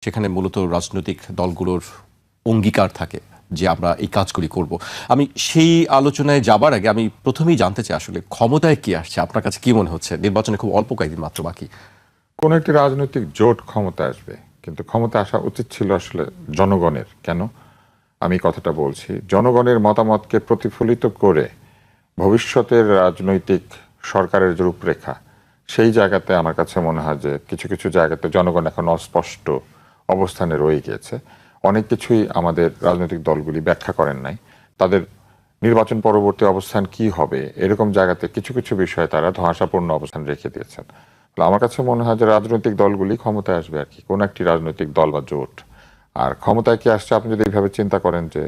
সেখানে মূলত রাজনৈতিক দলগুলোর অঙ্গীকার থাকে যে আমরা এই কাজগুলি করব। আমি সেই আলোচনায় যাবার আগে আমি প্রথমেই জানতে চাই আসলে ক্ষমতায় কি আসছে, আপনার কাছে কি মনে হচ্ছে? নির্বাচনে খুব অল্প কয়েকদিন মাত্র বাকি। কোন একটি রাজনৈতিক জোট ক্ষমতা আসবে, কিন্তু ক্ষমতা আসা উচিত ছিল আসলে জনগণের। কেন আমি কথাটা বলছি? জনগণের মতামতকে প্রতিফলিত করে ভবিষ্যতের রাজনৈতিক সরকারের যে রূপরেখা, সেই জায়গাতে আমার কাছে মনে হয় যে কিছু কিছু জায়গাতে জনগণ এখন অস্পষ্ট অবস্থানে রয়ে গিয়েছে। অনেক কিছুই আমাদের রাজনৈতিক দলগুলি ব্যাখ্যা করেন নাই। তাদের নির্বাচন পরবর্তী অবস্থান কি হবে এরকম জায়গাতে কিছু কিছু বিষয়ে তারা ধোঁয়াশাপূর্ণ অবস্থান রেখে দিয়েছেন। আমার কাছে মনে হয় যে রাজনৈতিক দলগুলি ক্ষমতায় আসবে আর কি, কোন একটি রাজনৈতিক দল বা জোট। আর ক্ষমতায় কি আসছে আপনি যদি এইভাবে চিন্তা করেন যে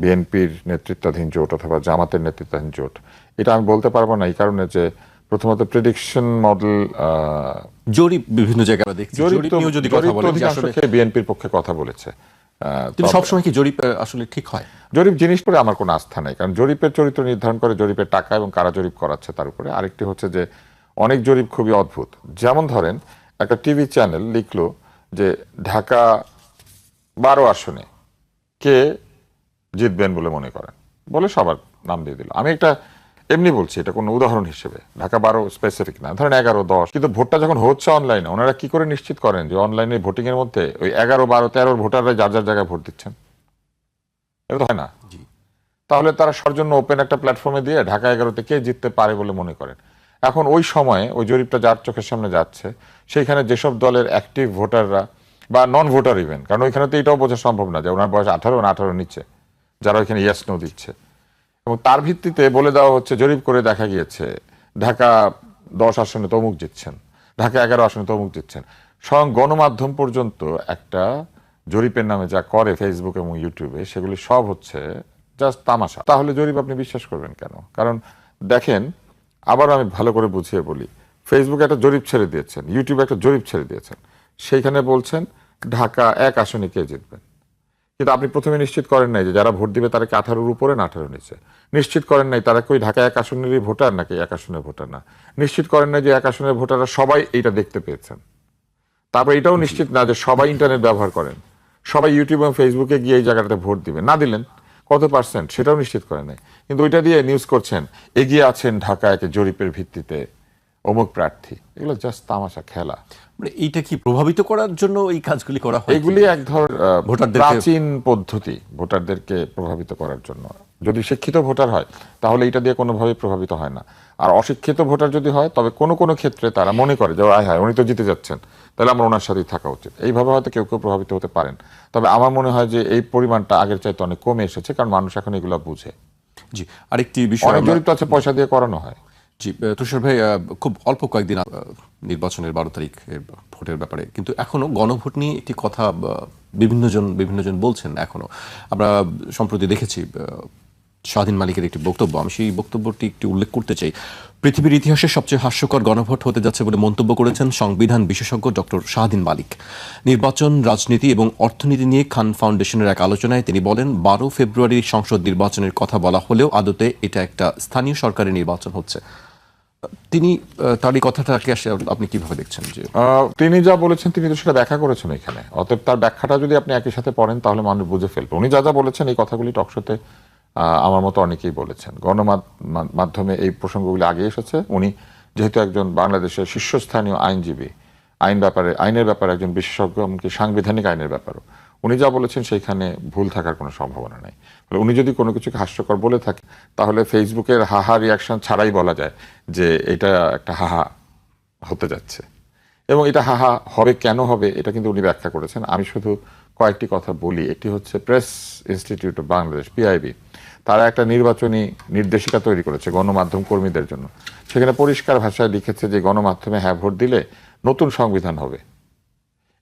বিএনপির নেতৃত্বাধীন জোট অথবা জামাতের নেতৃত্বাধীন জোট, এটা আমি বলতে পারবো না। এই কারণে যে প্রথমত প্রেডিকশন মডেল, জরিপ বিভিন্ন জায়গায় দেখছি, জরিপ নিয়েও যদি কথা বলেন যে আসলে বিএনপির পক্ষে কথা বলেছে। কিন্তু সবসময় কি জরিপ আসলে ঠিক হয়? জরিপ জিনিস পরে আমার কোনো আস্থা নেই, কারণ জরিপের চরিত্র নির্ধারণ করে জরিপের টাকা এবং কারা জরিপ করাচ্ছে তার উপরে। আরেকটি হচ্ছে যে অনেক জরিপ খুবই অদ্ভুত। যেমন ধরেন একটা টিভি চ্যানেল লিখলো যে ঢাকা 12 আসনে কে জিতবেন বলে মনে করেন, বলে সবার নাম দিয়ে দিল। আমি একটা এমনি বলছি, এটা কোনো উদাহরণ হিসেবে, ঢাকা 12 স্পেসিফিক না, ধরেন 11, 10। কিন্তু ভোটটা যখন হচ্ছে অনলাইনে, ওনারা কি করে নিশ্চিত করেন যে অনলাইনে ভোটিং এর মধ্যে ওই 11, 12, 13 ভোটাররা যার যার জায়গায় ভোট দিচ্ছেন? এটা তো হয় না। তাহলে তারা সর্জন্য ওপেন একটা প্ল্যাটফর্মে দিয়ে ঢাকা 11-তে কে জিততে পারে বলে মনে করেন। এখন ওই সময়ে ওই জরিপটা যার চোখের সামনে যাচ্ছে, সেইখানে যেসব দলের অ্যাক্টিভ ভোটাররা বা নন ভোটার ইভেন, কারণ ওইখানে তো এটাও বোঝা সম্ভব না যে ওনার বয়স 18 না 18 নিচে, যারা ওইখানে ইয়েস নো দিচ্ছে, এবং তার ভিত্তিতে বলে দেওয়া হচ্ছে, জরিপ করে দেখা গিয়েছে ঢাকা 10 আসনে তমুক জিতছেন, ঢাকা 11 আসনে তমুক জিতছেন। স্বয়ং গণমাধ্যম পর্যন্ত একটা জরিপের নামে যা করে ফেসবুক এবং ইউটিউবে, সেগুলি সব হচ্ছে জাস্ট তামাশা। তাহলে জরিপ আপনি বিশ্বাস করবেন কেন? কারণ দেখেন, আবার আমি ভালো করে বুঝিয়ে বলি, ফেসবুকে একটা জরিপ ছেড়ে দিয়েছেন, ইউটিউবে একটা জরিপ ছেড়ে দিয়েছেন, সেইখানে বলছেন ঢাকা 1 আসনে কে জিতবেন। কিন্তু আপনি প্রথমে নিশ্চিত করেন নাই যে যারা ভোট দিবে তারা কি 18-র উপরে না 18-র নিচে। নিশ্চিত করেন নাই তারা কি ঢাকা 1 আসনেরই ভোটার নাকি 1 আসনের ভোটার না। নিশ্চিত করেন নাই যে 1 আসনের ভোটাররা সবাই এইটা দেখতে পেয়েছেন। তারপর এটাও নিশ্চিত না যে সবাই ইন্টারনেট ব্যবহার করেন, সবাই ইউটিউব এবং ফেসবুকে গিয়ে এই জায়গাটাতে ভোট দিবেন। না দিলেন কত পার্সেন্ট সেটাও নিশ্চিত করেন নাই, কিন্তু ওইটা দিয়ে নিউজ করছেন এগিয়ে আছেন ঢাকা 1-এ জরিপের ভিত্তিতে অমুক প্রার্থী। এগুলো জাস্ট তামাশা, খেলা। মানে এইটা কি প্রভাবিত করার জন্য এই কাজগুলি করা হয়? এগুলি এক ধরনের ভোটারদের প্রাচীন পদ্ধতি ভোটারদেরকে প্রভাবিত করার জন্য। যদি শিক্ষিত ভোটার হয় তাহলে এটা দিয়ে কোনোভাবেই প্রভাবিত হয় না। আর অশিক্ষিত ভোটার যদি হয়, তবে কোনো কোনো ক্ষেত্রে তারা মনে করে যে আয় হায় উনি তো জিতে যাচ্ছেন, তাহলে আমার ওনার সাথেই থাকা উচিত। এইভাবে হয়তো কেউ কেউ প্রভাবিত হতে পারেন। তবে আমার মনে হয় যে এই পরিমাণটা আগের চাইতে অনেক কমে এসেছে, কারণ মানুষ এখন এগুলো বুঝে। জি, আরেকটি বিষয় অনেক জরিপ তো আছে পয়সা দিয়ে করানো হয়। জি, তুষার ভাই, খুব অল্প কয়েকদিন নির্বাচনের 12 তারিখ ভোটের ব্যাপারে, কিন্তু এখনো গণভোট নিয়ে একটি কথা বিভিন্নজন বলছেন। এখনো আমরা সম্প্রতি দেখেছি শাহীন মালিকের একটি বক্তব্য, আমি সেই বক্তব্যটি একটু উল্লেখ করতে চাই। পৃথিবীর ইতিহাসে সবচেয়ে হাস্যকর গণভোট হতে যাচ্ছে বলে মন্তব্য করেছেন সংবিধান বিশেষজ্ঞ ডক্টর শাহীন মালিক। নির্বাচন, রাজনীতি এবং অর্থনীতি নিয়ে খান ফাউন্ডেশনের এক আলোচনায় তিনি বলেন, 12 ফেব্রুয়ারি সংসদ নির্বাচনের কথা বলা হলেও আদতে এটা একটা স্থানীয় সরকারের নির্বাচন হচ্ছে। তিনি তার এই কথাটাকে আপনি কিভাবে দেখছেন? যে তিনি যা বলেছেন তিনি তো সেটা ব্যাখ্যা করেছেন এখানে, অতএব তার ব্যাখ্যাটা যদি আপনি একই সাথে পড়েন তাহলে মানুষ বুঝে ফেলবে। উনি যা যা বলেছেন এই কথাগুলি টকশোতে আমার মতো অনেকেই বলেছেন, গণমাধ্যমে এই প্রসঙ্গগুলি আগে এসেছে। উনি যেহেতু একজন বাংলাদেশের শীর্ষস্থানীয় আইনজীবী, আইনের ব্যাপারে একজন বিশেষজ্ঞ, এমনকি সাংবিধানিক আইনের ব্যাপারও, উনি যা বলেছেন সেইখানে ভুল থাকার কোনো সম্ভাবনা নেই। উনি যদি কোনো কিছুকে হাস্যকর বলে থাকে তাহলে ফেসবুকের হাহা রিয়াকশন ছাড়াই বলা যায় যে এটা একটা হাহা হতে যাচ্ছে, এবং এটা হাহা হবে। কেন হবে এটা কিন্তু উনি ব্যাখ্যা করেছেন। আমি শুধু কয়েকটি কথা বলি। একটি হচ্ছে press institute of Bangladesh, PIB, তারা একটা নির্বাচনী নির্দেশিকা তৈরি করেছে গণমাধ্যম কর্মীদের জন্য। সেখানে পরিষ্কার ভাষায় লিখেছে যে গণমাধ্যমে হ্যাঁ ভোট দিলে নতুন সংবিধান হবে।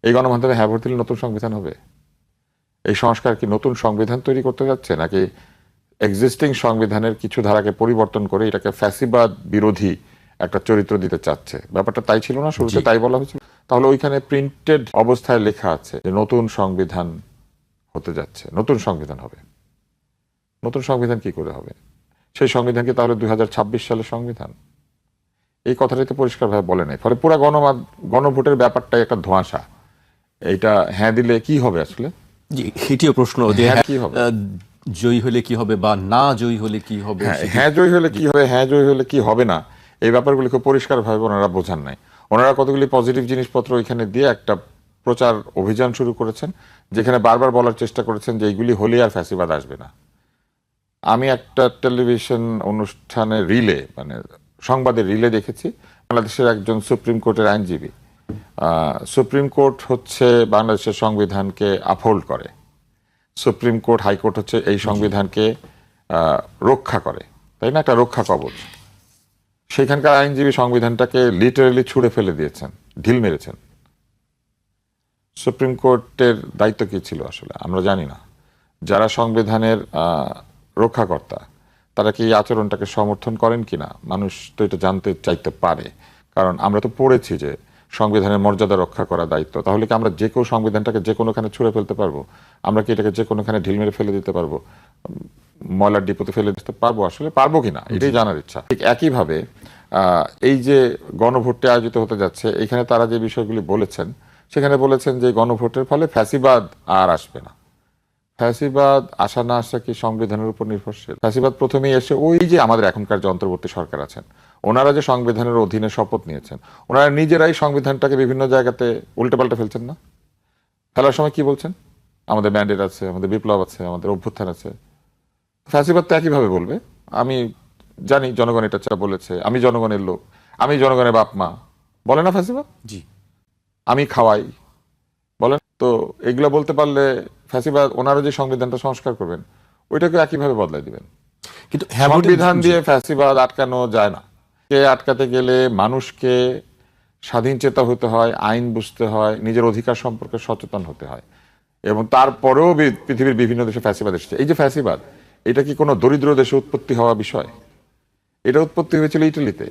এই গণমাধ্যমে হ্যাঁ ভোট দিলে নতুন সংবিধান হবে? এই সংস্কার কি নতুন সংবিধান তৈরি করতে যাচ্ছে, নাকি এক্সিস্টিং সংবিধানের কিছু ধারাকে পরিবর্তন করে এটাকে ফ্যাসিবাদ বিরোধী একটা চরিত্র দিতে চাচ্ছে? ব্যাপারটা তাই ছিল না? শুরুতে তাই বলা হয়েছিল। তাহলে ওইখানে প্রিন্টেড অবস্থায় লেখা আছে যে নতুন সংবিধান হতে যাচ্ছে, নতুন সংবিধান হবে। নতুন সংবিধান কি করে হবে? সেই সংবিধান কি তাহলে 2026 সালের সংবিধান? এই কথাটাই তো পরিষ্কারভাবে বলে নাই। ফলে পুরো গণভোটের ব্যাপারটাই একটা ধোঁয়াশা। এইটা হ্যাঁ দিলে কি হবে আসলে? জি, এটিও প্রশ্ন যে হ্যাঁ, হ্যাঁ, কি হবে? জয়ী হলে কি হবে বা না জয়ী হলে কি হবে হ্যাঁ, সেটি হ্যাঁ জয়ী হলে কি হবে, হ্যাঁ জয়ী হলে কি হবে না, এই ব্যাপারগুলি খুব পরিষ্কারভাবে ওনারা বোঝান নাই। ওনারা কতগুলি পজিটিভ জিনিসপত্র ওইখানে দিয়ে একটা প্রচার অভিযান শুরু করেছেন, যেখানে বারবার বলার চেষ্টা করেছেন যে এইগুলি হলে আর ফ্যাসিবাদ আসবে না। আমি একটা টেলিভিশন অনুষ্ঠানে রিলে, মানে সংবাদের রিলে দেখেছি, বাংলাদেশের একজন সুপ্রিম কোর্টের আইনজীবী, সুপ্রিম কোর্ট হচ্ছে বাংলাদেশের সংবিধানকে আপহোল্ড করে, সুপ্রিম কোর্ট হাইকোর্ট হচ্ছে এই সংবিধানকে রক্ষা করে, তাই না, একটা রক্ষা কবচ। সেখানকার আইনজীবী সংবিধানটাকে লিটারেলি ছুঁড়ে ফেলে দিয়েছেন, ঢিল মেরেছেন। সুপ্রিম কোর্টের দায়িত্ব কি ছিল আসলে আমরা জানি না। যারা সংবিধানের রক্ষাকর্তা তারা কি এই আচরণটাকে সমর্থন করেন কিনা মানুষ তো এটা জানতে চাইতে পারে, কারণ আমরা তো পড়েছি যে সংবিধানের মর্যাদা রক্ষা করা দায়িত্ব। তাহলে কি আমরা যে কেউ সংবিধানটাকে যে কোনোখানে ছুঁড়ে ফেলতে পারবো? আমরা কি এটাকে যে কোনোখানে ঢিল মেরে ফেলে দিতে পারবো, ময়লার ডিপোতে ফেলে দিতে পারবো? আসলে পারবো কিনা এটাই জানার ইচ্ছা। ঠিক একইভাবে এই যে গণভোটটি আয়োজিত হতে যাচ্ছে, এখানে তারা যে বিষয়গুলি বলেছেন, সেখানে বলেছেন যে গণভোটের ফলে ফ্যাসিবাদ আর আসবে না। ফ্যাসিবাদ আসা না আসা কি সংবিধানের উপর নির্ভরশীল? ফ্যাসিবাদ প্রথমেই এসে ওই যে আমাদের এখনকার যে অন্তর্বর্তী সরকার আছেন, ওনারা যে সংবিধানের অধীনে শপথ নিয়েছেন, ওনারা নিজেরাই সংবিধানটাকে বিভিন্ন জায়গাতে উল্টেপাল্টে ফেলছেন না? ফেলার সময় কি বলছেন? আমাদের ম্যান্ডেট আছে, আমাদের বিপ্লব আছে, আমাদের অভ্যুত্থান আছে। ফ্যাসিবাদ তো একইভাবে বলবে, আমি জানি জনগণ এটা বলেছে, আমি জনগণের লোক, আমি জনগণের বাপ মা, বলে না ফ্যাসিবাদ? জি। আমি খাওয়াই, বলেন তো। এগুলো বলতে পারলে ফ্যাসিবাদ ওনারা যে সংবিধানটা সংস্কার করবেন ওইটাকে একইভাবে বদলাই দিবেন। কিন্তু হ্যাঁ সংবিধান দিয়ে ফ্যাসিবাদ আটকানো যায় না। কে আটকাতে গেলে মানুষকে স্বাধীন চেতা হতে হয়, আইন বুঝতে হয়, নিজের অধিকার সম্পর্কে সচেতন হতে হয়, এবং তারপরেও পৃথিবীর বিভিন্ন দেশে ফ্যাসিবাদ এসেছে। এই যে ফ্যাসিবাদ, এটা কি কোনো দরিদ্র দেশে উৎপত্তি হওয়া বিষয়? এটা উৎপত্তি হয়েছিল ইটালিতে।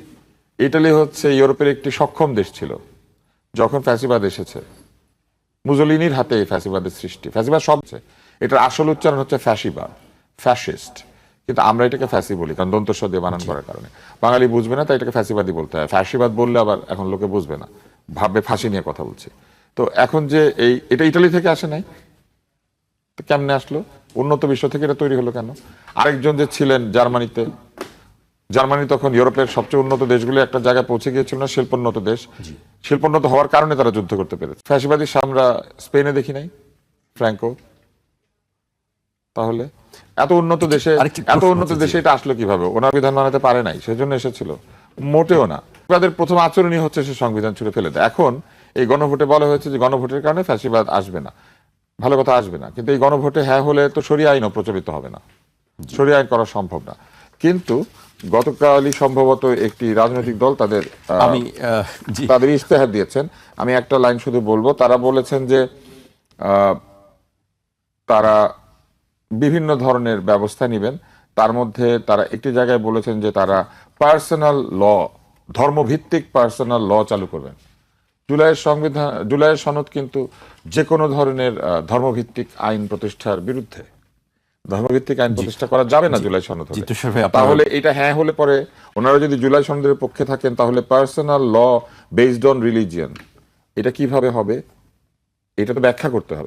ইটালি হচ্ছে ইউরোপের একটি সক্ষম দেশ ছিল যখন ফ্যাসিবাদ এসেছে। মুজোলিনির হাতে এই ফ্যাসিবাদের সৃষ্টি। ফ্যাসিবাদ শব্দ, এটার আসল উচ্চারণ হচ্ছে ফ্যাসিবাদ, ফ্যাসিস্ট, কিন্তু আমরা এটাকে ফ্যাসি বলি কারণ দন্তস্ব দিয়ে বানান করার কারণে। বাঙালি বুঝবে না, তাই এটাকে ফ্যাসিবাদই বলতে হয়। ফ্যাসিবাদ বললে আবার এখন লোকে বুঝবে না, ভাববে ফাঁসি নিয়ে কথা বলছি। তো এখন যে এটা ইটালি থেকে আসে নাই, তো কেমনে আসলো? উন্নত বিশ্ব থেকে এটা তৈরি হলো কেন? আরেকজন যে ছিলেন জার্মানিতে, জার্মানি তখন ইউরোপের সবচেয়ে উন্নত দেশগুলো একটা জায়গায় পৌঁছে গিয়েছিল না, শিল্পোন্নত দেশ। শিল্পোন্নত হওয়ার কারণে তারা যুদ্ধ করতে পেরেছে। ফ্যাসিবাদী আমরা স্পেনে দেখি নাই, ফ্র্যাঙ্কো। তাহলে এত উন্নত দেশে, এত উন্নত দেশে এটা আসলো কিভাবে? ওনার বিধান বানাতে পারে নাই, সেজন্য এসেছিল? মোটেও না। তাদের প্রথম আচরণই হচ্ছে সে সংবিধান ছুঁড়ে ফেলে দেয়। এখন এই গণভোটে বলা হয়েছে যে গণভোটের কারণে ফ্যাসিবাদ আসবে না। ভালো কথা, আসবে না, কিন্তু এই গণভোটে হ্যাঁ হলে তো শরিয়া আইনও প্রচলিত হবে না, শরিয়া আইন করা সম্ভব না। কিন্তু গতকালই সম্ভবত একটি রাজনৈতিক দল তাদের তাদের ইস্তেহার দিয়েছেন। আমি একটা লাইন শুধু বলবো। তারা বলেছেন যে তারা বিভিন্ন ধরনের ব্যবস্থা নেবেন। তার মধ্যে তারা একটি জায়গায় বলেছেন যে তারা পার্সোনাল ল, ধর্মভিত্তিক পার্সোনাল ল চালু করবেন। জুলাইয়ের সনদ কিন্তু যে কোনো ধরনের ধর্মভিত্তিক আইন প্রতিষ্ঠার বিরুদ্ধে। ধর্মভিত্তিক আইন প্রতিষ্ঠা করা যাবে না জুলাই সনদ হলে। তাহলে এটা হ্যাঁ হলে পরে ওনারা যদি জুলাই সনদের পক্ষে থাকেন, তাহলে personal law based on religion এটা কিভাবে হবে? এটা তো ব্যাখ্যা করতে হবে।